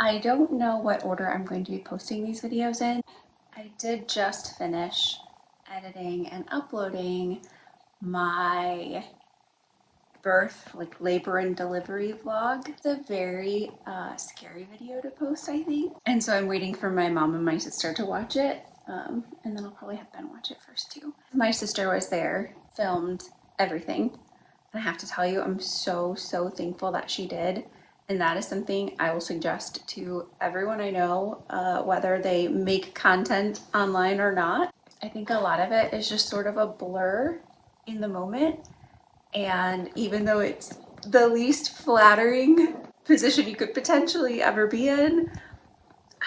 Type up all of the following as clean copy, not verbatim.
I don't know what order I'm going to be posting these videos in. I did just finish editing and uploading my birth, like labor and delivery vlog. It's a very scary video to post, I think. And so I'm waiting for my mom and my sister to watch it. And then I'll probably have Ben watch it first too. My sister was there, filmed everything. And I have to tell you, I'm so thankful that she did. And that is something I will suggest to everyone I know, whether they make content online or not. I think a lot of it is just sort of a blur in the moment. And even though it's the least flattering position you could potentially ever be in,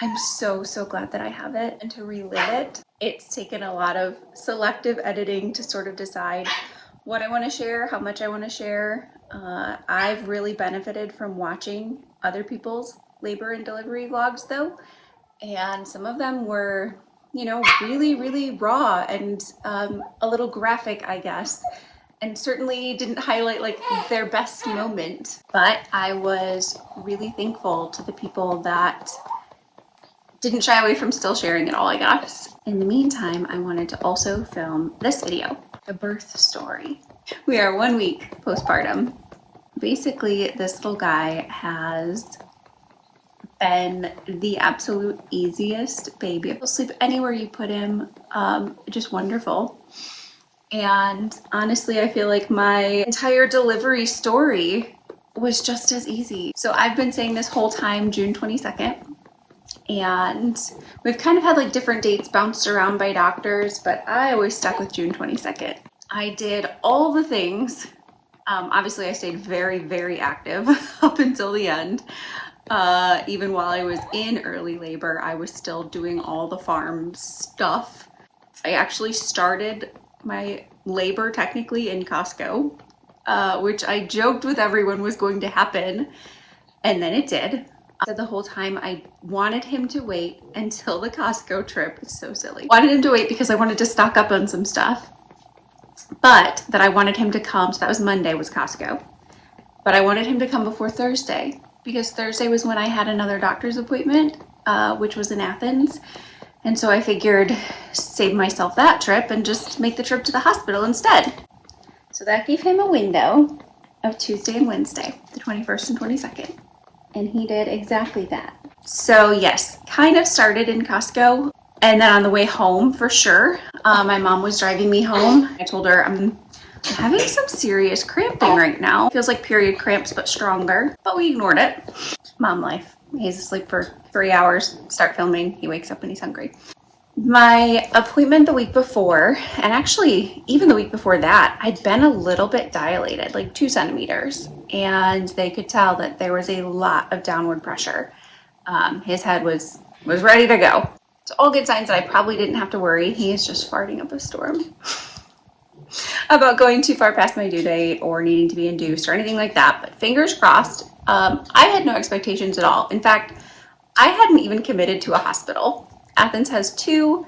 I'm so glad that I have it. And to relive it, it's taken a lot of selective editing to sort of decide what I want to share, how much I want to share. I've really benefited from watching other people's labor and delivery vlogs though. And some of them were, you know, really raw and a little graphic, I guess. And certainly didn't highlight like their best moment. But I was really thankful to the people that didn't shy away from still sharing it all, I guess. In the meantime, I wanted to also film this video, the birth story. We are 1 week postpartum. Basically, this little guy has been the absolute easiest baby. He'll sleep anywhere you put him, just wonderful. And honestly, I feel like my entire delivery story was just as easy. So I've been saying this whole time, June 22nd. And we've kind of had like different dates bounced around by doctors, but I always stuck with June 22nd. I did all the things. Obviously I stayed very active up until the end. Even while I was in early labor, I was still doing all the farm stuff. I actually started my labor technically in Costco, which I joked with everyone was going to happen, and then it did. So the whole time I wanted him to wait until the Costco trip. It's so silly. Wanted him to wait because I wanted to stock up on some stuff, but that I wanted him to come. So that was Monday was Costco, but I wanted him to come before Thursday because Thursday was when I had another doctor's appointment, which was in Athens. And so I figured save myself that trip and just make the trip to the hospital instead. So that gave him a window of Tuesday and Wednesday, the 21st and 22nd. And he did exactly that. So yes, kind of started in Costco. And then on the way home, for sure, my mom was driving me home. I told her I'm having some serious cramping right now. It feels like period cramps, but stronger. But we ignored it. Mom life. He's asleep for 3 hours, start filming. He wakes up when he's hungry. My appointment the week before, and actually even the week before that, I'd been a little bit dilated, like 2 centimeters. And they could tell that there was a lot of downward pressure. His head was ready to go. So all good signs that I probably didn't have to worry. He is just farting up a storm about going too far past my due date or needing to be induced or anything like that. But fingers crossed. I had no expectations at all. In fact, I hadn't even committed to a hospital. Athens has 2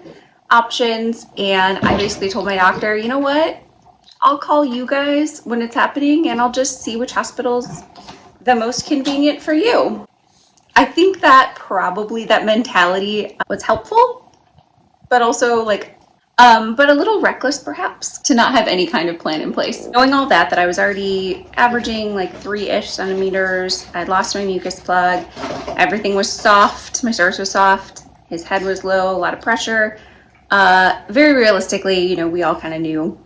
options, and I basically told my doctor, you know what? I'll call you guys when it's happening and I'll just see which hospital's the most convenient for you. I think that probably that mentality was helpful, but also like, but a little reckless perhaps to not have any kind of plan in place. Knowing all that I was already averaging like 3-ish centimeters. I'd lost my mucus plug. Everything was soft. My cervix was soft. His head was low, a lot of pressure. Very realistically, you know, we all kind of knew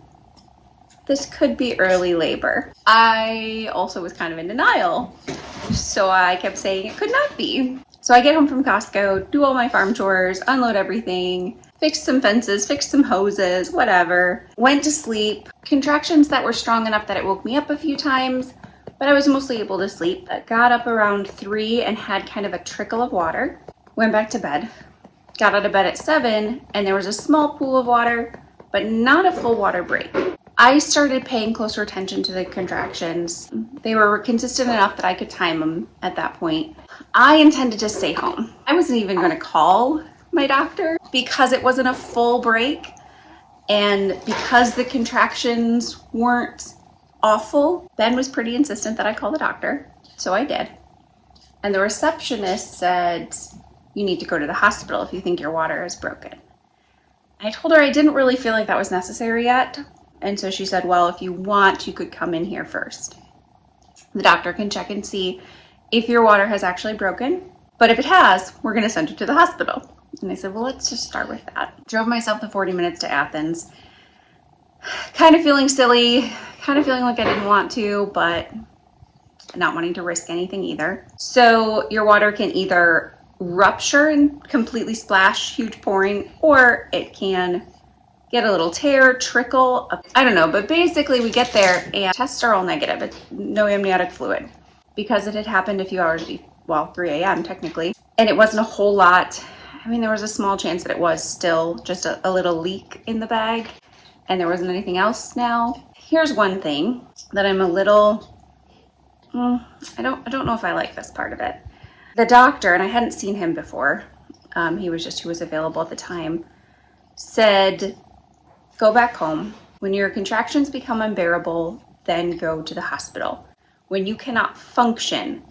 this could be early labor. I also was kind of in denial. So I kept saying it could not be. So I get home from Costco, do all my farm chores, unload everything, fix some fences, fix some hoses, whatever. Went to sleep. Contractions that were strong enough that it woke me up a few times, but I was mostly able to sleep. I got up around 3 and had kind of a trickle of water. Went back to bed. Got out of bed at 7 and there was a small pool of water, but not a full water break. I started paying closer attention to the contractions. They were consistent enough that I could time them at that point. I intended to stay home. I wasn't even going to call my doctor because it wasn't a full break and because the contractions weren't awful. Ben was pretty insistent that I call the doctor, so I did. And the receptionist said, you need to go to the hospital if you think your water is broken. I told her I didn't really feel like that was necessary yet. And so she said, well, if you want, you could come in here first. The doctor can check and see if your water has actually broken. But if it has, we're going to send you to the hospital. And I said, well, let's just start with that. Drove myself the 40 minutes to Athens. Kind of feeling silly, kind of feeling like I didn't want to, but not wanting to risk anything either. So your water can either rupture and completely splash, huge pouring, or it can get a little tear, trickle. I don't know, but basically we get there and tests are all negative. It's no amniotic fluid because it had happened a few hours before, well, 3 a.m. technically, and it wasn't a whole lot. I mean, there was a small chance that it was still just a little leak in the bag and there wasn't anything else. Now, here's one thing that I'm a little, I don't know if I like this part of it. The doctor, and I hadn't seen him before, he was available at the time, said, go back home. When your contractions become unbearable, then go to the hospital. When you cannot function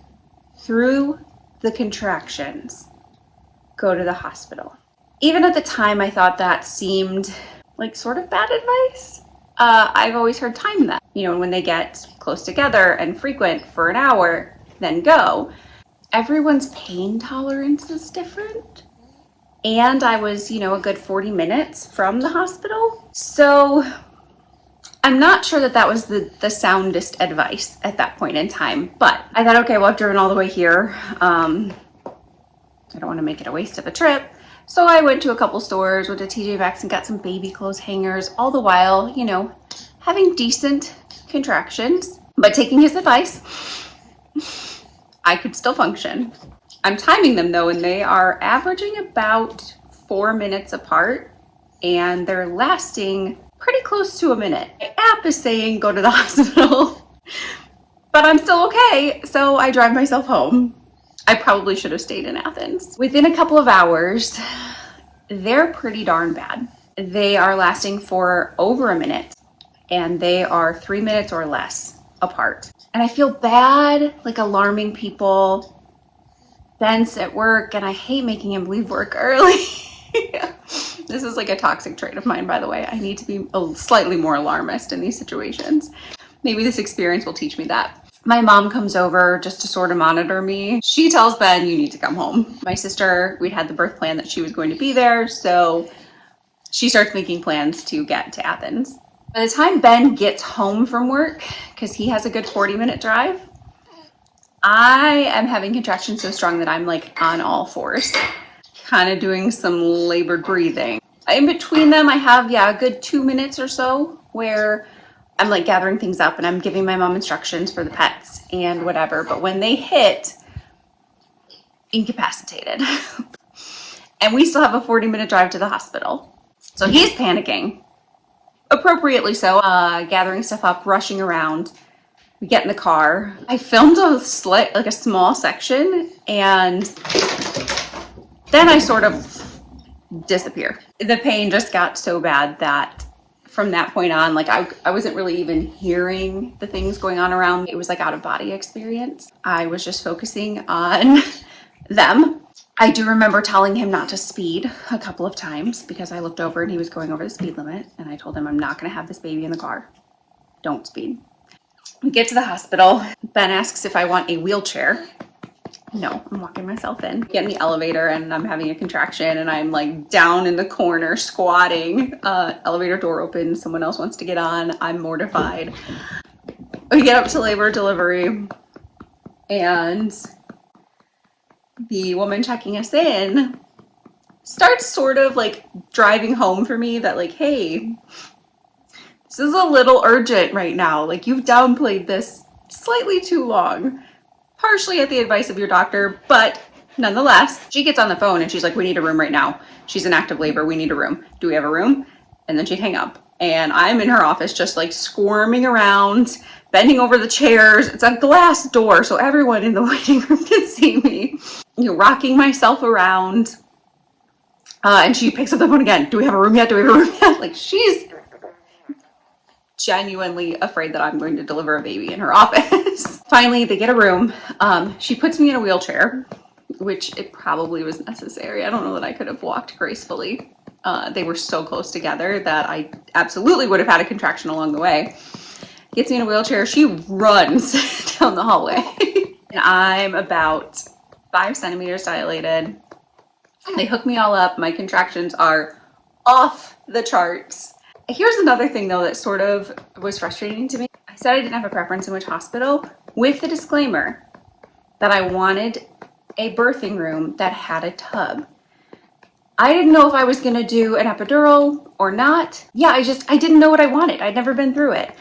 through the contractions, go to the hospital. Even at the time, I thought that seemed like sort of bad advice. I've always heard time that, when they get close together and frequent for an hour, then go. Everyone's pain tolerance is different. And I was, a good 40 minutes from the hospital. So I'm not sure that was the soundest advice at that point in time. But I thought, okay, well, I've driven all the way here. I don't want to make it a waste of a trip. So I went to a couple stores, went to TJ Maxx and got some baby clothes hangers, all the while, having decent contractions. But taking his advice, I could still function. I'm timing them though, and they are averaging about 4 minutes apart, and they're lasting pretty close to a minute. The app is saying go to the hospital, but I'm still okay, so I drive myself home. I probably should have stayed in Athens. Within a couple of hours, they're pretty darn bad. They are lasting for over a minute, and they are 3 minutes or less apart. And I feel bad, like alarming people. Ben's at work, and I hate making him leave work early. This is like a toxic trait of mine, by the way. I need to be slightly more alarmist in these situations. Maybe this experience will teach me that. My mom comes over just to sort of monitor me. She tells Ben, you need to come home. My sister, we'd had the birth plan that she was going to be there, so she starts making plans to get to Athens. By the time Ben gets home from work, because he has a good 40-minute drive, I am having contractions so strong that I'm like on all fours, kind of doing some labored breathing. In between them, I have, a good 2 minutes or so where I'm like gathering things up and I'm giving my mom instructions for the pets and whatever. But when they hit, incapacitated. And we still have a 40-minute drive to the hospital. So he's panicking, appropriately so, gathering stuff up, rushing around. We get in the car. I filmed a small section, and then I sort of disappear. The pain just got so bad that from that point on, I wasn't really even hearing the things going on around me. It was like out of body experience. I was just focusing on them. I do remember telling him not to speed a couple of times because I looked over and he was going over the speed limit, and I told him I'm not going to have this baby in the car. Don't speed. We get to the hospital. Ben asks if I want a wheelchair. No, I'm walking myself in. Get in the elevator and I'm having a contraction and I'm like down in the corner squatting. Elevator door opens, someone else wants to get on. I'm mortified. We get up to labor delivery and the woman checking us in starts sort of like driving home for me that like, hey, this is a little urgent right now. Like, you've downplayed this slightly too long. Partially at the advice of your doctor, but nonetheless, she gets on the phone and she's like, we need a room right now. She's in active labor. We need a room. Do we have a room? And then she'd hang up. And I'm in her office just like squirming around, bending over the chairs. It's a glass door, so everyone in the waiting room can see me. Rocking myself around. And she picks up the phone again. Do we have a room yet? Do we have a room yet? Like, she's genuinely afraid that I'm going to deliver a baby in her office. Finally, they get a room. She puts me in a wheelchair, which it probably was necessary. I don't know that I could have walked gracefully. They were so close together that I absolutely would have had a contraction along the way. Gets me in a wheelchair. She runs down the hallway. And I'm about 5 centimeters dilated. They hook me all up. My contractions are off the charts. Here's another thing though that sort of was frustrating to me. I said I didn't have a preference in which hospital, with the disclaimer that I wanted a birthing room that had a tub. I didn't know if I was gonna do an epidural or not. Yeah, I didn't know what I wanted. I'd never been through it.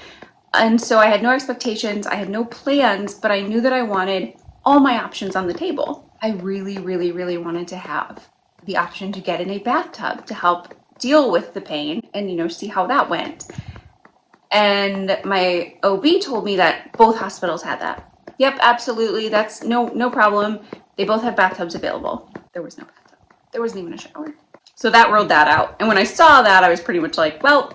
And so I had no expectations, I had no plans, but I knew that I wanted all my options on the table. I really, really, really wanted to have the option to get in a bathtub to help deal with the pain and, you know, see how that went. And my OB told me that both hospitals had that. Yep, absolutely. That's no problem. They both have bathtubs available. There was no bathtub. There wasn't even a shower. So that ruled that out. And when I saw that, I was pretty much like, well,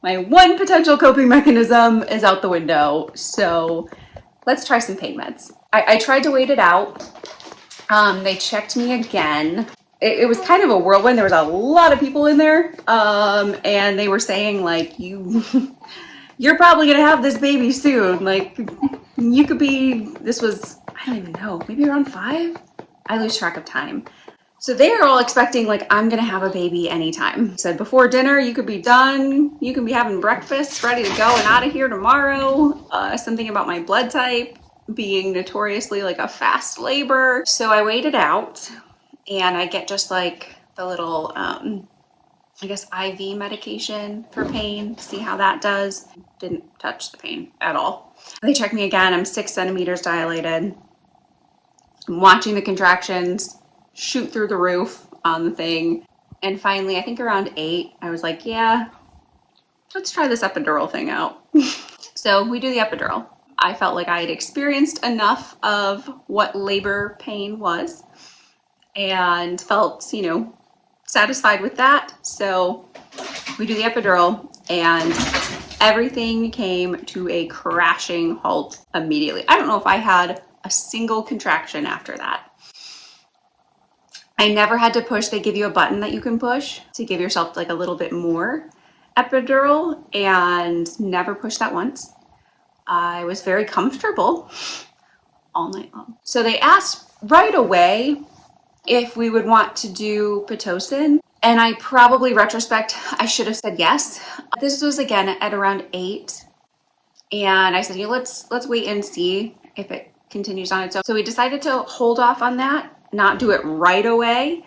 my one potential coping mechanism is out the window. So let's try some pain meds. I tried to wait it out. They checked me again. It was kind of a whirlwind. There was a lot of people in there. And they were saying like, you're probably gonna have this baby soon. Like you could be, this was, I don't even know, maybe around 5? I lose track of time. So they are all expecting like, I'm gonna have a baby anytime. Said before dinner, you could be done. You can be having breakfast, ready to go and out of here tomorrow. Something about my blood type being notoriously like a fast labor. So I waited out and I get just like the little, I guess IV medication for pain, see how that does. Didn't touch the pain at all. They checked me again. I'm 6 centimeters dilated. I'm watching the contractions shoot through the roof on the thing. And finally, I think around 8, I was like, yeah, let's try this epidural thing out. So we do the epidural. I felt like I had experienced enough of what labor pain was and felt, you know, satisfied with that. So we do the epidural and everything came to a crashing halt immediately. I don't know if I had a single contraction after that. I never had to push. They give you a button that you can push to give yourself like a little bit more epidural, and never pushed that once. I was very comfortable all night long. So they asked right away if we would want to do Pitocin, and I probably, retrospect, I should have said yes. This was again at around 8, and I said, yeah, let's wait and see if it continues on its own. So we decided to hold off on that, not do it right away.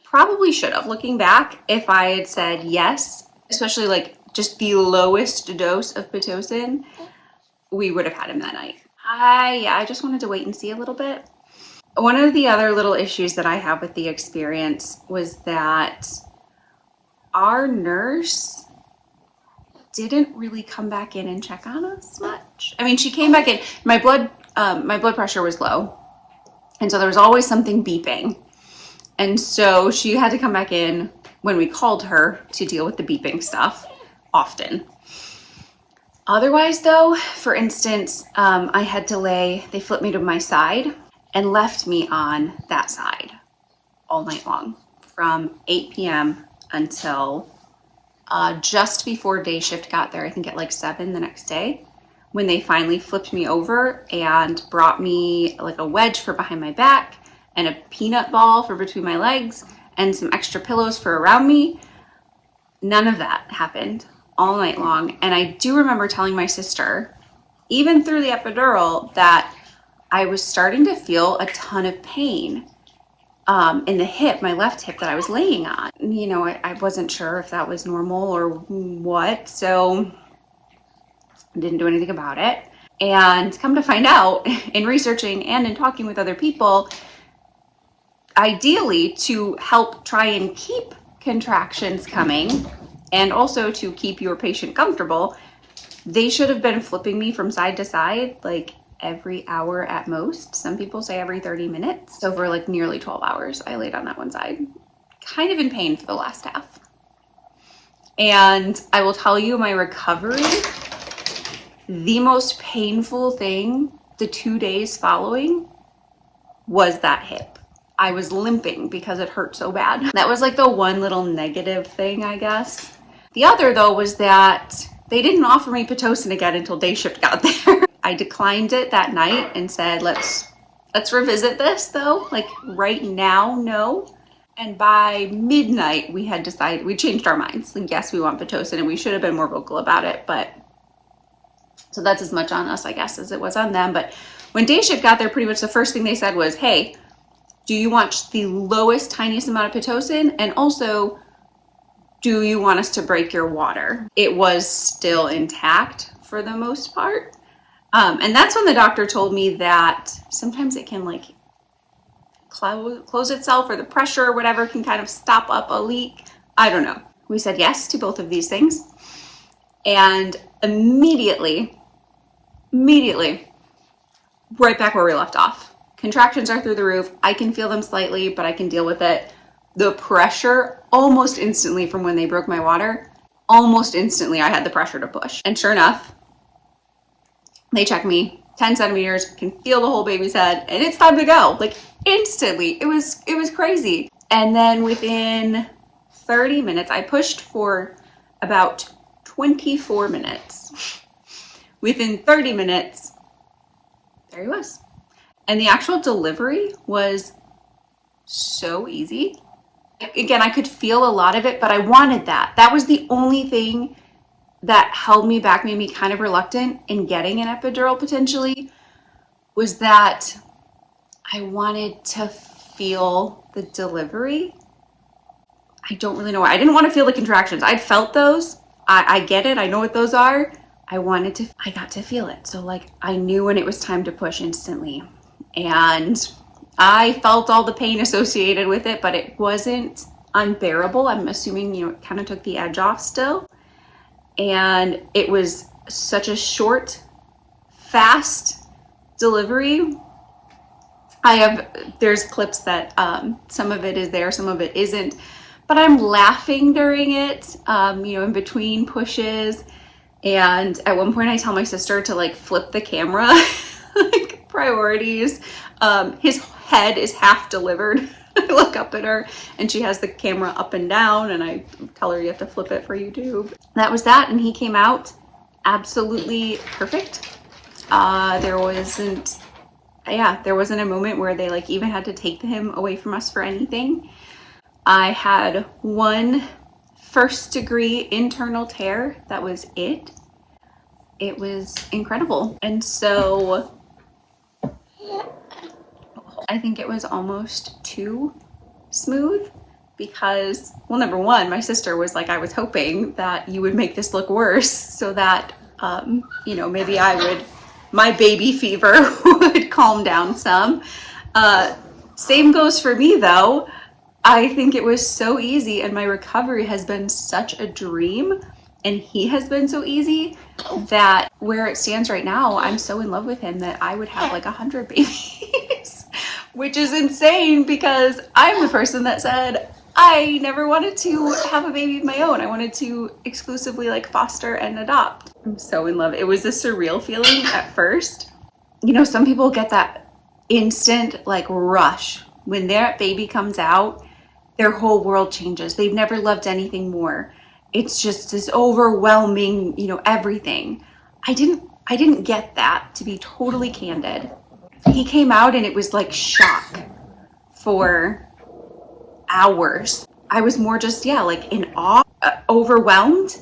Probably should have, looking back, if I had said yes, especially like just the lowest dose of Pitocin, we would have had him that night. I just wanted to wait and see a little bit. One of the other little issues that I have with the experience was that our nurse didn't really come back in and check on us much. I mean, she came back in, my blood pressure was low. And so there was always something beeping. And so she had to come back in when we called her to deal with the beeping stuff often. Otherwise though, for instance, I had to they flipped me to my side and left me on that side all night long from 8 p.m. until just before day shift got there, I think at like 7 the next day, when they finally flipped me over and brought me like a wedge for behind my back and a peanut ball for between my legs and some extra pillows for around me. None of that happened all night long. And I do remember telling my sister, even through the epidural, that I was starting to feel a ton of pain in the hip, my left hip that I was laying on. You know, I wasn't sure if that was normal or what, so I didn't do anything about it. And come to find out, in researching and in talking with other people, ideally to help try and keep contractions coming and also to keep your patient comfortable, they should have been flipping me from side to side like every hour at most. Some people say every 30 minutes. So for like nearly 12 hours, I laid on that one side, kind of in pain for the last half. And I will tell you, my recovery The most painful thing the 2 days following was that hip. I was limping because it hurt so bad. That was like the one little negative thing, I guess. The other though was that they didn't offer me Pitocin again until day shift got there. I declined it that night and said, let's revisit this though. Like right now, no. And by midnight, we had decided, we changed our minds. Like, yes, we want Pitocin, and we should have been more vocal about it, but so that's as much on us, I guess, as it was on them. But when day shift got there, pretty much the first thing they said was, hey, do you want the lowest, tiniest amount of Pitocin? And also, do you want us to break your water? It was still intact for the most part. And that's when the doctor told me that sometimes it can like close itself, or the pressure or whatever can kind of stop up a leak. I don't know. We said yes to both of these things. And immediately, right back where we left off. Contractions are through the roof. I can feel them slightly, but I can deal with it. The pressure, almost instantly from when they broke my water, almost instantly I had the pressure to push. And sure enough, they checked me, 10 centimeters, can feel the whole baby's head, and it's time to go. Like instantly. It was crazy. And then within 30 minutes, I pushed for about 24 minutes. Within 30 minutes, there he was. And the actual delivery was so easy. Again, I could feel a lot of it, but I wanted that. That was the only thing that held me back, made me kind of reluctant in getting an epidural potentially, was that I wanted to feel the delivery. I don't really know why. I didn't want to feel the contractions. I'd felt those. I get it. I know what those are. I got to feel it. So like I knew when it was time to push instantly. And I felt all the pain associated with it, but it wasn't unbearable. I'm assuming, it kind of took the edge off still. And it was such a short, fast delivery. There's clips that some of it is there, some of it isn't, but I'm laughing during it, in between pushes. And at one point I tell my sister to like flip the camera, like priorities. His head is half delivered. I look up at her and she has the camera up and down, and I tell her you have to flip it for YouTube. That was that, and he came out absolutely perfect. There wasn't a moment where they like even had to take him away from us for anything. I had one first-degree internal tear. That was it. It was incredible. And so I think it was almost too smooth because, well, number one, my sister was like, I was hoping that you would make this look worse so that, maybe my baby fever would calm down some. Same goes for me though. I think it was so easy, and my recovery has been such a dream, and he has been so easy that where it stands right now, I'm so in love with him that I would have like 100 babies, which is insane because I'm the person that said I never wanted to have a baby of my own. I wanted to exclusively like foster and adopt. I'm so in love. It was a surreal feeling at first. Some people get that instant like rush when their baby comes out. Their whole world changes. They've never loved anything more. It's just this overwhelming, everything. I didn't get that, to be totally candid. He came out and it was like shock for hours. I was more just, like in awe, overwhelmed.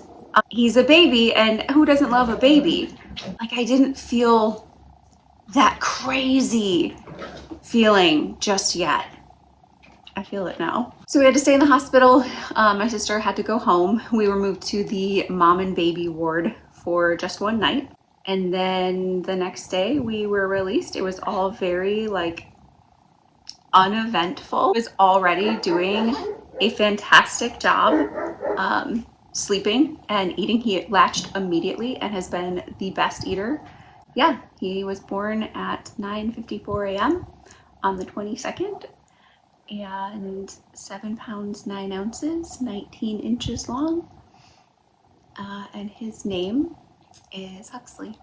He's a baby, and who doesn't love a baby? Like I didn't feel that crazy feeling just yet. I feel it now. So we had to stay in the hospital. My sister had to go home. We were moved to the mom and baby ward for just one night. And then the next day we were released. It was all very like uneventful. He was already doing a fantastic job sleeping and eating. He latched immediately and has been the best eater. Yeah, he was born at 9:54 a.m. on the 22nd. And 7 pounds 9 ounces, 19 inches long, and his name is Huxley.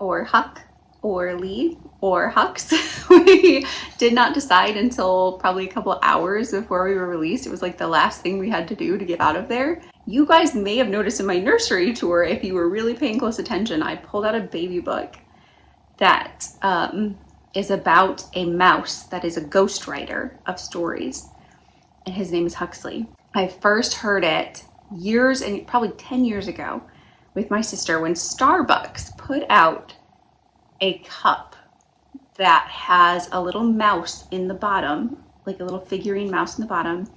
or Huck or Lee or Hux. We did not decide until probably a couple hours before we were released. It was like the last thing we had to do to get out of there. You guys may have noticed in my nursery tour, if you were really paying close attention, I pulled out a baby book that is about a mouse that is a ghostwriter of stories, and his name is Huxley. I first heard it years, and probably 10 years ago, with my sister when Starbucks put out a cup that has a little mouse in the bottom, like a little figurine mouse in the bottom,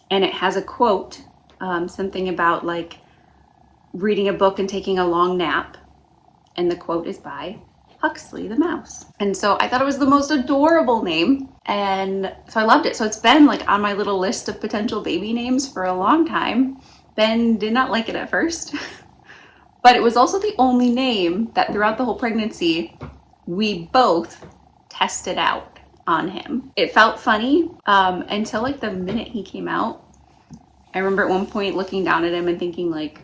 and it has a quote, something about like reading a book and taking a long nap, and the quote is by Huxley the mouse. And so I thought it was the most adorable name, and so I loved it. So it's been like on my little list of potential baby names for a long time. Ben did not like it at first, but it was also the only name that throughout the whole pregnancy we both tested out on him. It felt funny until like the minute he came out. I remember at one point looking down at him and thinking like,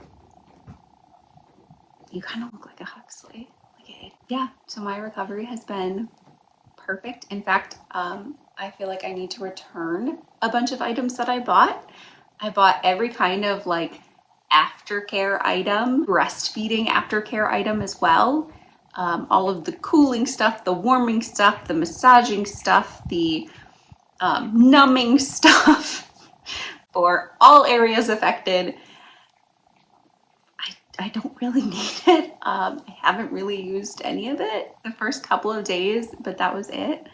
you kind of look like a Huxley. Yeah, so my recovery has been perfect. In fact, I feel like I need to return a bunch of items that I bought. I bought every kind of like aftercare item, breastfeeding aftercare item as well. All of the cooling stuff, the warming stuff, the massaging stuff, the numbing stuff for all areas affected. I don't really need it. I haven't really used any of it the first couple of days, but that was it.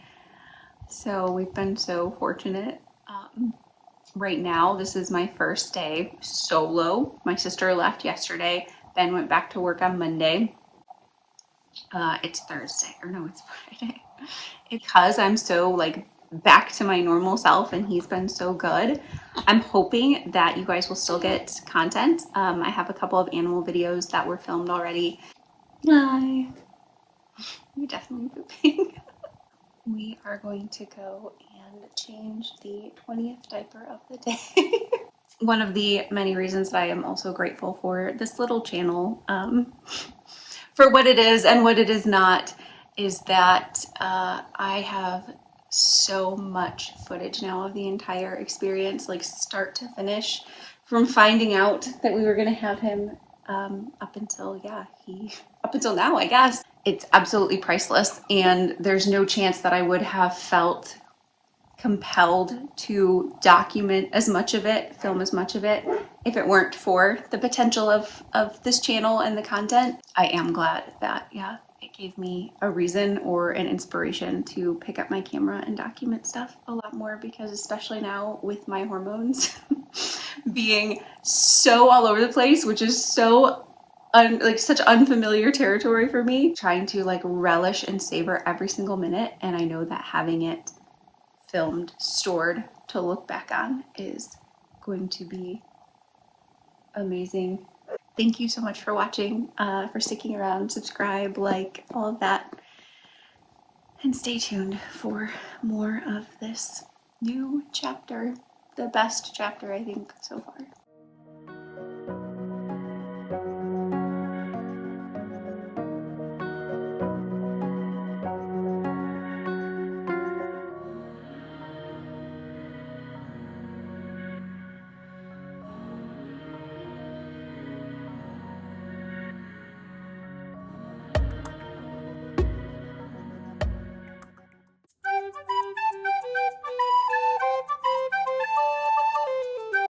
So we've been so fortunate. Right now, this is my first day solo. My sister left yesterday. Ben went back to work on Monday. It's Thursday, or no, it's Friday. Because I'm so like back to my normal self and he's been so good, I'm hoping that you guys will still get content. I have a couple of animal videos that were filmed already. Hi. You're definitely pooping. We are going to go and change the 20th diaper of the day. One of the many reasons that I am also grateful for this little channel, for what it is and what it is not, is that I have so much footage now of the entire experience, like start to finish, from finding out that we were going to have him up until now, I guess. It's absolutely priceless, and there's no chance that I would have felt compelled to document as much of it, film as much of it, if it weren't for the potential of this channel and the content. I am glad that, it gave me a reason or an inspiration to pick up my camera and document stuff a lot more, because especially now with my hormones being so all over the place, which is so like such unfamiliar territory for me, trying to like relish and savor every single minute. And I know that having it filmed, stored to look back on is going to be amazing. Thank you so much for watching, for sticking around, subscribe, like, all of that. And stay tuned for more of this new chapter, the best chapter I think so far.